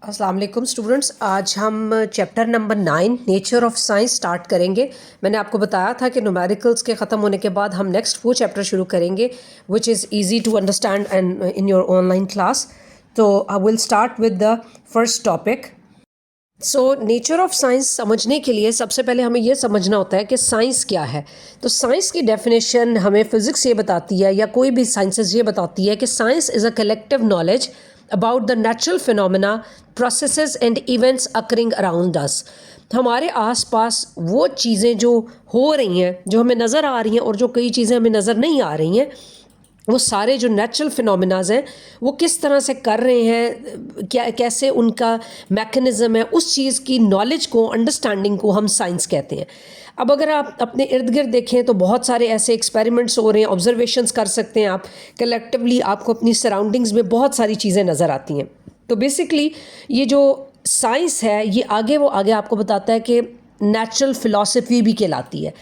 अस्सलाम वालेकुम स्टूडेंट्स, आज हम chapter number 9 nature of science start करेंगे। मैंने आपको बताया था कि न्यूमेरिकल्स के ख़त्म होने के बाद हम नेक्स्ट वो चैप्टर शुरू करेंगे which is easy to understand and in your online class. तो I will start with the first topic. So nature of science समझने के लिए सबसे पहले हमें यह समझना होता है कि साइंस क्या है। तो साइंस की डेफिनेशन हमें फ़िज़िक्स ये बताती है या कोई भी साइंसेस ये बताती है कि science is a collective knowledge about the natural phenomena, processes and events occurring around us. हमारे आसपास वो चीज़ें जो हो रही हैं, जो हमें नज़र आ रही हैं, और जो कई चीज़ें हमें नज़र नहीं आ रही हैं, वो सारे जो नेचुरल फिनोमेनाज हैं वो किस तरह से कर रहे हैं, क्या कैसे उनका मैकेनिज़्म है, उस चीज़ की नॉलेज को, अंडरस्टैंडिंग को हम साइंस कहते हैं। अब अगर आप अपने इर्द गिर्द देखें तो बहुत सारे ऐसे एक्सपेरिमेंट्स हो रहे हैं, ऑब्जर्वेशंस कर सकते हैं आप कलेक्टिवली, आपको अपनी सराउंडिंग्स में बहुत सारी चीज़ें नज़र आती हैं। तो बेसिकली ये जो साइंस है ये आगे आपको बताता है कि नेचुरल फ़िलासफ़ी भी कहलाती है।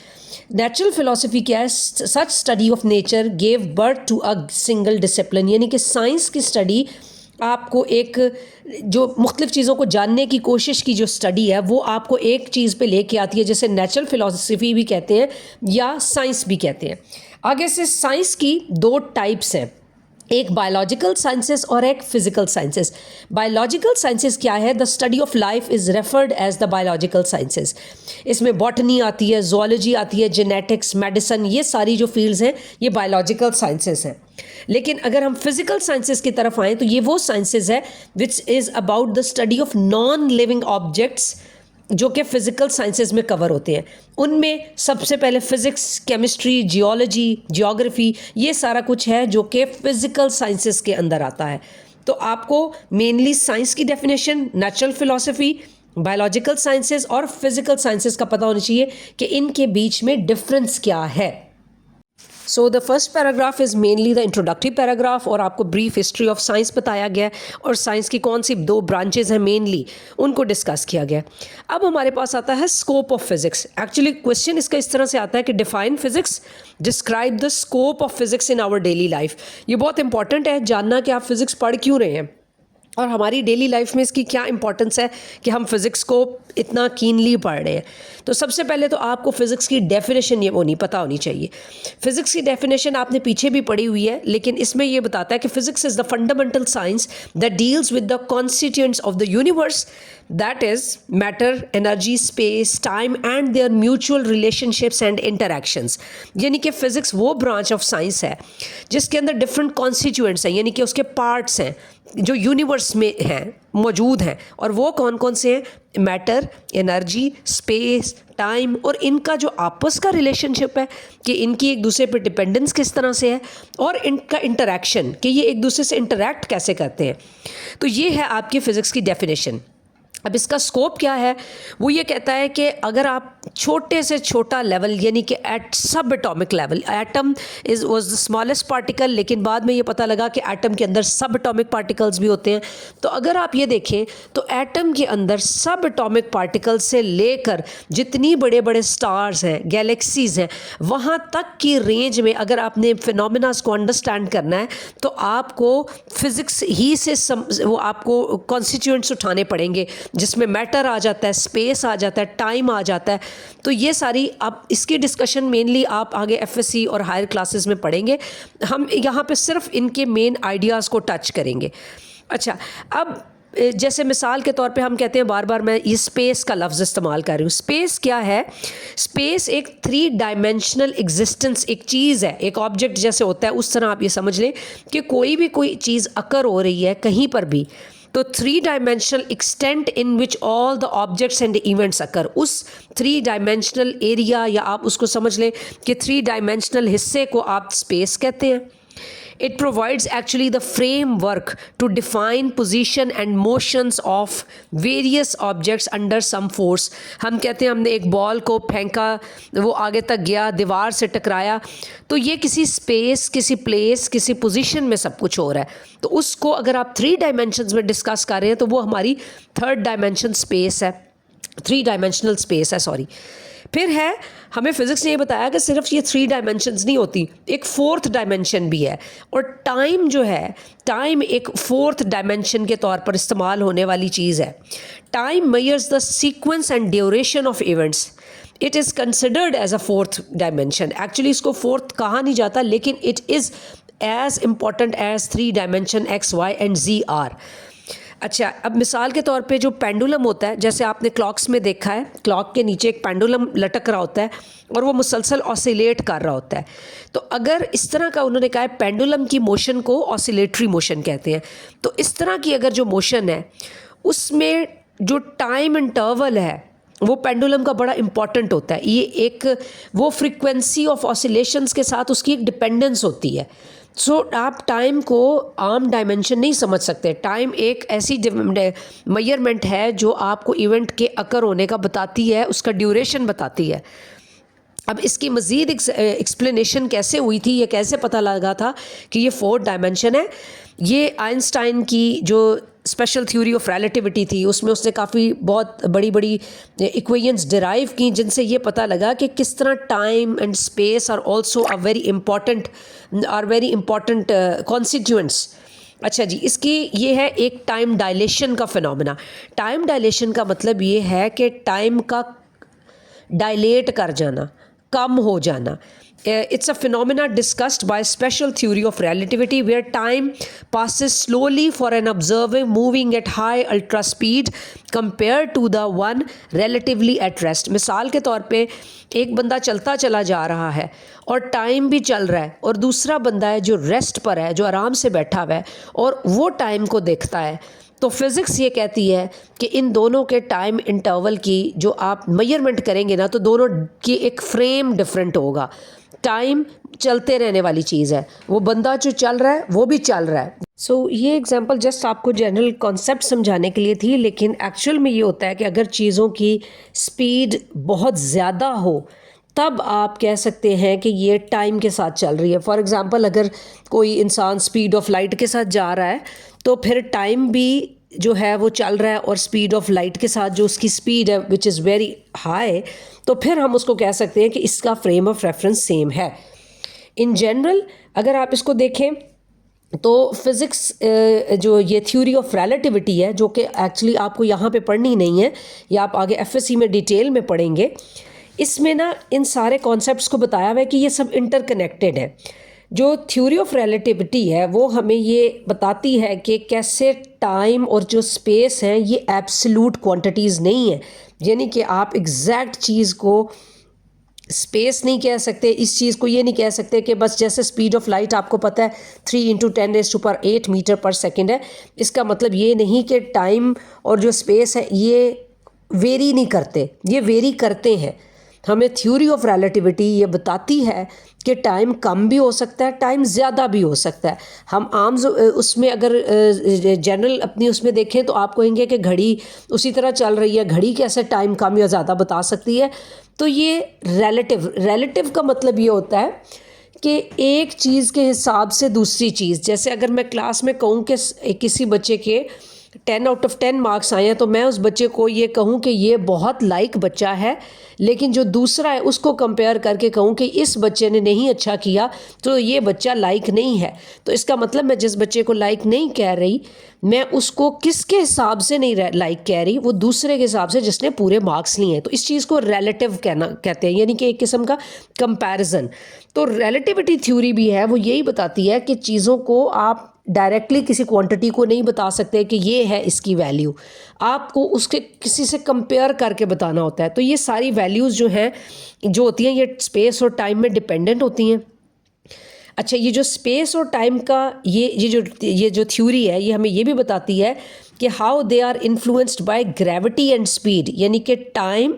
नेचुरल फ़िलासफ़ी क्या है? Such study of nature gave birth to a single discipline, यानी कि साइंस की स्टडी आपको एक जो मुख्तलिफ़ चीज़ों को जानने की कोशिश की जो स्टडी है वो आपको एक चीज़ पे लेके आती है, जिसे नेचुरल फ़िलासफ़ी भी कहते हैं या साइंस भी कहते हैं। आगे से साइंस की दो टाइप्स हैं, एक बायोलॉजिकल साइंसेस और एक फिजिकल साइंसेस। बायोलॉजिकल साइंसेस क्या है? The study of life is referred as the biological sciences. इसमें बॉटनी आती है, जोलॉजी आती है, जेनेटिक्स, मेडिसिन, ये सारी जो फील्ड्स हैं ये बायोलॉजिकल साइंसेस हैं। लेकिन अगर हम फिजिकल साइंसेस की तरफ आएँ तो ये वो साइंसेस है which is about the study of non living objects, जो कि फ़िज़िकल साइंसेस में कवर होते हैं। उनमें सबसे पहले फ़िज़िक्स, केमिस्ट्री, जियोलॉजी, जियोग्राफी, ये सारा कुछ है जो कि फ़िज़िकल साइंसेस के अंदर आता है। तो आपको मेनली साइंस की definition, natural philosophy, biological sciences और फ़िज़िकल साइंसेस का पता होना चाहिए कि इनके बीच में डिफरेंस क्या है। So the first paragraph is mainly the introductory paragraph, और आपको ब्रीफ हिस्ट्री ऑफ साइंस बताया गया है और साइंस की कौन सी दो ब्रांचेज हैं मेनली उनको डिस्कस किया गया। अब हमारे पास आता है scope of physics. Actually question इसका इस तरह से आता है कि define physics, describe the scope of physics in our daily life. ये बहुत इंपॉर्टेंट है जानना कि आप फिज़िक्स पढ़ क्यों रहे हैं और हमारी डेली लाइफ में इसकी क्या इंपॉर्टेंस है कि हम फिज़िक्स को इतना कीनली पढ़ रहे हैं। तो सबसे पहले तो आपको फ़िज़िक्स की डेफिनेशन ये पता होनी चाहिए। फ़िज़िक्स की डेफिनेशन आपने पीछे भी पढ़ी हुई है, लेकिन इसमें ये बताता है कि physics is the fundamental science that deals with the constituents of the universe, that is matter, energy, space, time and there mutual relationships and interactions. यानी कि फ़िज़िक्स वो ब्रांच ऑफ साइंस है जिसके अंदर डिफरेंट कॉन्स्टिट्यूएंट्स हैं, यानी कि उसके पार्ट्स हैं जो यूनिवर्स में हैं, मौजूद हैं, और वो कौन कौन से हैं? मैटर, एनर्जी, स्पेस, टाइम, और इनका जो आपस का रिलेशनशिप है कि इनकी एक दूसरे पर डिपेंडेंस किस तरह से है, और इनका इंटरैक्शन कि ये एक दूसरे से इंटरैक्ट कैसे करते हैं। तो ये है आपकी फ़िज़िक्स की डेफिनेशन। अब इसका स्कोप क्या है? वो ये कहता है कि अगर आप छोटे से छोटा लेवल, यानी कि एट सब atomic level, atom was the smallest particle, लेकिन बाद में ये पता लगा कि एटम के अंदर सब एटॉमिक पार्टिकल्स भी होते हैं। तो अगर आप ये देखें तो एटम के अंदर सब एटॉमिक पार्टिकल से लेकर जितनी बड़े बड़े स्टार्स हैं, गैलेक्सीज़ हैं, वहाँ तक की रेंज में अगर आपने फिनोमेनास को अंडरस्टैंड करना है तो आपको फ़िज़िक्स ही से वो आपको कॉन्स्टिट्यूएंट्स उठाने पड़ेंगे, जिसमें मैटर आ जाता है, स्पेस आ जाता है, टाइम आ जाता है। तो ये सारी, अब इसकी डिस्कशन मेनली आप आगे एफएससी और हायर क्लासेस में पढ़ेंगे। हम यहाँ पे सिर्फ इनके मेन आइडियाज़ को टच करेंगे। अच्छा, अब जैसे मिसाल के तौर पे हम कहते हैं, बार बार मैं ये स्पेस का लफ्ज़ इस्तेमाल कर रही हूँ। स्पेस क्या है? स्पेस एक 3 डायमेंशनल एग्जिस्टेंस, एक चीज़ है, एक ऑब्जेक्ट जैसे होता है उस तरह आप ये समझ लें कि कोई चीज़ अकर हो रही है कहीं पर भी, तो 3 dimensional extent in which all the objects and events occur, उस 3 डायमेंशनल एरिया, या आप उसको समझ लें कि 3 डायमेंशनल हिस्से को आप स्पेस कहते हैं। It provides actually the framework to define position and motions of various objects under some force. हम कहते हैं हमने एक बॉल को फेंका, वो आगे तक गया, दीवार से टकराया, तो ये किसी स्पेस, किसी प्लेस, किसी पोजीशन में सब कुछ हो रहा है। तो उसको अगर आप 3 डायमेंशंस में डिस्कस कर रहे हैं तो वो हमारी 3rd डायमेंशन स्पेस है, 3 डायमेंशनल स्पेस है, सॉरी। फिर है, हमें फिज़िक्स ने ये बताया कि सिर्फ ये 3 डायमेंशंस नहीं होती, एक 4th डायमेंशन भी है। और टाइम जो है, टाइम एक 4th डायमेंशन के तौर पर इस्तेमाल होने वाली चीज़ है। Time measures the sequence and duration of events. It is considered as a 4th dimension. Actually इसको 4th कहा नहीं जाता, लेकिन it is as important as 3 dimension X, Y and Z are. अच्छा, अब मिसाल के तौर पे जो पेंडुलम होता है, जैसे आपने क्लॉक्स में देखा है, क्लॉक के नीचे एक पेंडुलम लटक रहा होता है और वो मुसलसल ऑसिलेट कर रहा होता है। तो अगर इस तरह का उन्होंने कहा है, पेंडुलम की मोशन को ऑसिलेटरी मोशन कहते हैं। तो इस तरह की अगर जो मोशन है, उसमें जो टाइम इंटरवल है वो पेंडुलम का बड़ा इंपॉर्टेंट होता है। ये एक वो फ्रीक्वेंसी ऑफ ऑसिलेशंस के साथ उसकी एक डिपेंडेंस होती है। सो आप टाइम को आम डायमेंशन नहीं समझ सकते। टाइम एक ऐसी मेजरमेंट है जो आपको इवेंट के अकर होने का बताती है, उसका ड्यूरेशन बताती है। अब इसकी मज़ीद एक्सप्लेनेशन कैसे हुई थी, ये कैसे पता लगा था कि ये 4th डायमेंशन है, ये आइंस्टाइन की जो स्पेशल थ्योरी ऑफ रिलेटिविटी थी, उसमें उसने काफ़ी बहुत बड़ी बड़ी इक्वेशंस डिराइव की, जिनसे ये पता लगा कि किस तरह time and space are also a very important constituents. अच्छा जी, इसकी ये है एक टाइम डायलेशन का फिनोमेना। टाइम डायलेशन का मतलब ये है कि टाइम का डायलेट कर जाना, कम हो जाना। It's a phenomena discussed by special theory of relativity where time passes slowly for an observer moving at high ultra speed compared to the one relatively at rest। मिसाल के तौर पे एक बंदा चलता चला जा रहा है और टाइम भी चल रहा है, और दूसरा बंदा है जो रेस्ट पर है, जो आराम से बैठा हुआ है और वो टाइम को देखता है। तो फिज़िक्स ये कहती है कि इन दोनों के टाइम इंटरवल की जो आप मेजरमेंट करेंगे ना, तो दोनों की एक फ्रेम डिफरेंट होगा। टाइम चलते रहने वाली चीज़ है, वो बंदा जो चल रहा है वो भी चल रहा है। सो ये एग्जांपल जस्ट आपको जनरल कॉन्सेप्ट समझाने के लिए थी, लेकिन एक्चुअल में ये होता है कि अगर चीज़ों की स्पीड बहुत ज़्यादा हो तब आप कह सकते हैं कि ये टाइम के साथ चल रही है। फॉर एग्ज़ाम्पल, अगर कोई इंसान स्पीड ऑफ लाइट के साथ जा रहा है तो फिर टाइम भी जो है वो चल रहा है, और स्पीड ऑफ लाइट के साथ जो उसकी स्पीड है विच इज़ वेरी हाई, तो फिर हम उसको कह सकते हैं कि इसका फ्रेम ऑफ रेफरेंस सेम है। इन जनरल अगर आप इसको देखें तो फिज़िक्स जो ये थ्योरी ऑफ रिलेटिविटी है, जो कि एक्चुअली आपको यहाँ पे पढ़नी नहीं है, या आप आगे एफएससी में डिटेल में पढ़ेंगे, इसमें ना इन सारे कॉन्सेप्ट्स को बताया हुआ है कि ये सब इंटरकनेक्टेड है। जो थ्योरी ऑफ रिलेटिविटी है वो हमें ये बताती है कि कैसे टाइम और जो स्पेस है ये एब्सोल्यूट क्वांटिटीज़ नहीं है, यानी कि आप एग्जैक्ट चीज़ को स्पेस नहीं कह सकते, इस चीज़ को ये नहीं कह सकते कि बस जैसे स्पीड ऑफ लाइट आपको पता है 3 × 10⁸ मीटर पर सेकेंड है, इसका मतलब ये नहीं कि टाइम और जो स्पेस है ये वेरी नहीं करते, ये वेरी करते हैं। हमें थ्योरी ऑफ रिलेटिविटी ये बताती है कि टाइम कम भी हो सकता है, टाइम ज़्यादा भी हो सकता है। हम आम उसमें अगर जनरल अपनी उसमें देखें तो आप कहेंगे कि घड़ी उसी तरह चल रही है, घड़ी कैसे टाइम कम या ज़्यादा बता सकती है। तो ये रिलेटिव का मतलब ये होता है कि एक चीज़ के हिसाब से दूसरी चीज़, जैसे अगर मैं क्लास में कहूँ कि किसी बच्चे के 10 आउट ऑफ 10 मार्क्स आए हैं, तो मैं उस बच्चे को ये कहूँ कि ये बहुत लाइक बच्चा है, लेकिन जो दूसरा है उसको कंपेयर करके कहूँ कि इस बच्चे ने नहीं अच्छा किया तो ये बच्चा लाइक नहीं है। तो इसका मतलब मैं जिस बच्चे को लाइक नहीं कह रही, मैं उसको किसके हिसाब से नहीं लाइक कह रही, वो दूसरे के हिसाब से जिसने पूरे मार्क्स लिए हैं। तो इस चीज़ को रिलेटिव कहते हैं, यानी कि एक किस्म का कंपैरिजन। तो रिलेटिविटी थ्योरी भी है, वो यही बताती है कि चीज़ों को आप डायरेक्टली किसी क्वांटिटी को नहीं बता सकते कि ये है इसकी वैल्यू, आपको उसके किसी से कंपेयर करके बताना होता है। तो ये सारी वैल्यूज़ जो हैं जो होती हैं ये स्पेस और टाइम में डिपेंडेंट होती हैं। अच्छा, ये जो स्पेस और टाइम का ये जो थ्योरी है, ये हमें ये भी बताती है कि how they are influenced by gravity and speed, यानी कि टाइम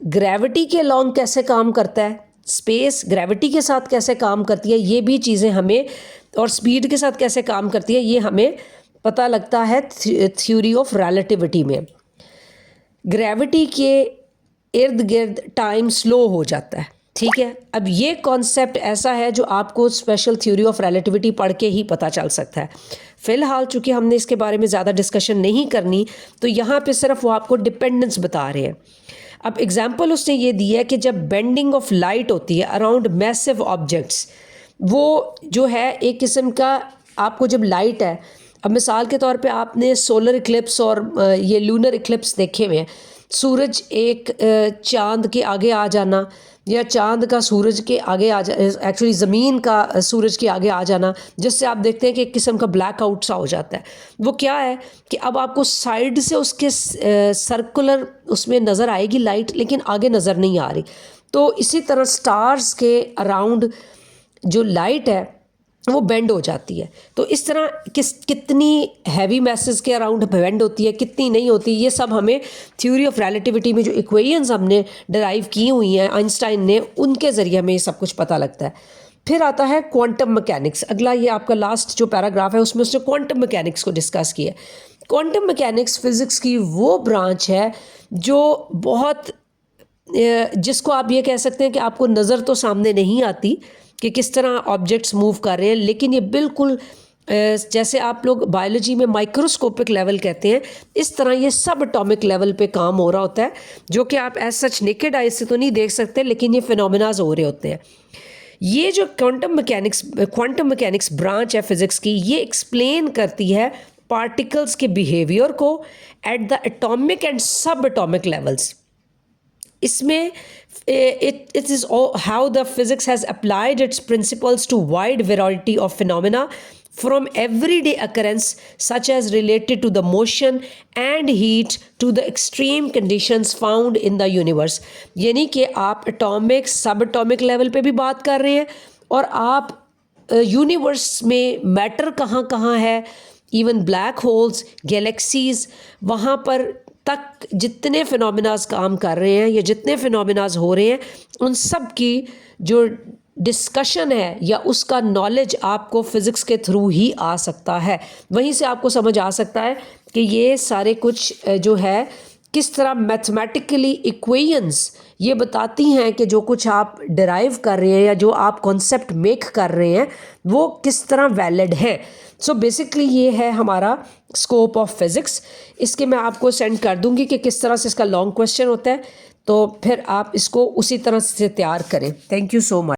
ग्रेविटी के अलॉन्ग कैसे काम करता है, स्पेस ग्रेविटी के साथ कैसे काम करती है, ये भी चीज़ें हमें, और स्पीड के साथ कैसे काम करती है ये हमें पता लगता है थ्योरी ऑफ रिलेटिविटी में। ग्रेविटी के इर्द गिर्द टाइम स्लो हो जाता है, ठीक है। अब ये कॉन्सेप्ट ऐसा है जो आपको स्पेशल थ्योरी ऑफ रिलेटिविटी पढ़ के ही पता चल सकता है। फ़िलहाल चूँकि हमने इसके बारे में ज़्यादा डिस्कशन नहीं करनी, तो यहाँ पे सिर्फ वो आपको डिपेंडेंस बता रहे हैं। अब एग्जाम्पल उसने ये दिया है कि जब बेंडिंग ऑफ लाइट होती है अराउंड मैसिव ऑब्जेक्ट्स, वो जो है एक किस्म का, आपको जब लाइट है, अब मिसाल के तौर पे आपने सोलर इक्लिप्स और ये लूनर इक्लिप्स देखे हुए हैं, सूरज एक चांद के आगे आ जाना या चांद का सूरज के आगे आ जा, एक्चुअली ज़मीन का सूरज के आगे आ जाना, जिससे आप देखते हैं कि एक किस्म का ब्लैक आउट सा हो जाता है। वो क्या है कि अब आपको साइड से उसके सर्कुलर उसमें नज़र आएगी लाइट, लेकिन आगे नज़र नहीं आ रही। तो इसी तरह स्टार्स के अराउंड जो लाइट है वो बेंड हो जाती है। तो इस तरह कितनी हैवी मैसेज के अराउंड बेंड होती है, कितनी नहीं होती, ये सब हमें थ्योरी ऑफ रिलेटिविटी में जो इक्वेशंस हमने डराइव की हुई हैं आइंस्टाइन ने, उनके ज़रिए हमें ये सब कुछ पता लगता है। फिर आता है क्वांटम मैकेनिक्स। अगला ये आपका लास्ट जो पैराग्राफ है उसमें उसने क्वांटम मैकेनिक्स को डिस्कस किया। क्वांटम मैकेनिक्स फ़िज़िक्स की वो ब्रांच है जो बहुत, जिसको आप ये कह सकते हैं कि आपको नज़र तो सामने नहीं आती कि किस तरह ऑब्जेक्ट्स मूव कर रहे हैं, लेकिन ये बिल्कुल जैसे आप लोग बायोलॉजी में माइक्रोस्कोपिक लेवल कहते हैं, इस तरह ये सब एटॉमिक लेवल पे काम हो रहा होता है, जो कि आप एज सच नेकेड आई से तो नहीं देख सकते, लेकिन ये फिनोमेनाज हो रहे होते हैं। ये जो क्वांटम मैकेनिक्स ब्रांच है फिज़िक्स की, ये एक्सप्लेन करती है पार्टिकल्स के बिहेवियर को एट द एटॉमिक एंड सब एटॉमिक लेवल्स। इसमें it is how the physics has applied its principles to wide variety of phenomena from everyday occurrence such as related to the motion and heat to the extreme conditions found in the universe। यानी कि आप atomic सब atomic level पे भी बात कर रहे हैं, और आप यूनिवर्स में मैटर कहाँ कहाँ है, इवन ब्लैक होल्स, गैलेक्सीज, वहाँ पर तक जितने फिनोमेनाज काम कर रहे हैं या जितने फिनोमेनाज हो रहे हैं, उन सब की जो डिस्कशन है या उसका नॉलेज आपको फ़िज़िक्स के थ्रू ही आ सकता है। वहीं से आपको समझ आ सकता है कि ये सारे कुछ जो है किस तरह मैथमेटिकली इक्वेशंस ये बताती हैं कि जो कुछ आप डिराइव कर रहे हैं या जो आप कॉन्सेप्ट मेक कर रहे हैं वो किस तरह वैलिड है। सो बेसिकली ये है हमारा स्कोप ऑफ फिज़िक्स। इसके मैं आपको सेंड कर दूंगी कि किस तरह से इसका लॉन्ग क्वेश्चन होता है, तो फिर आप इसको उसी तरह से तैयार करें। Thank you so much.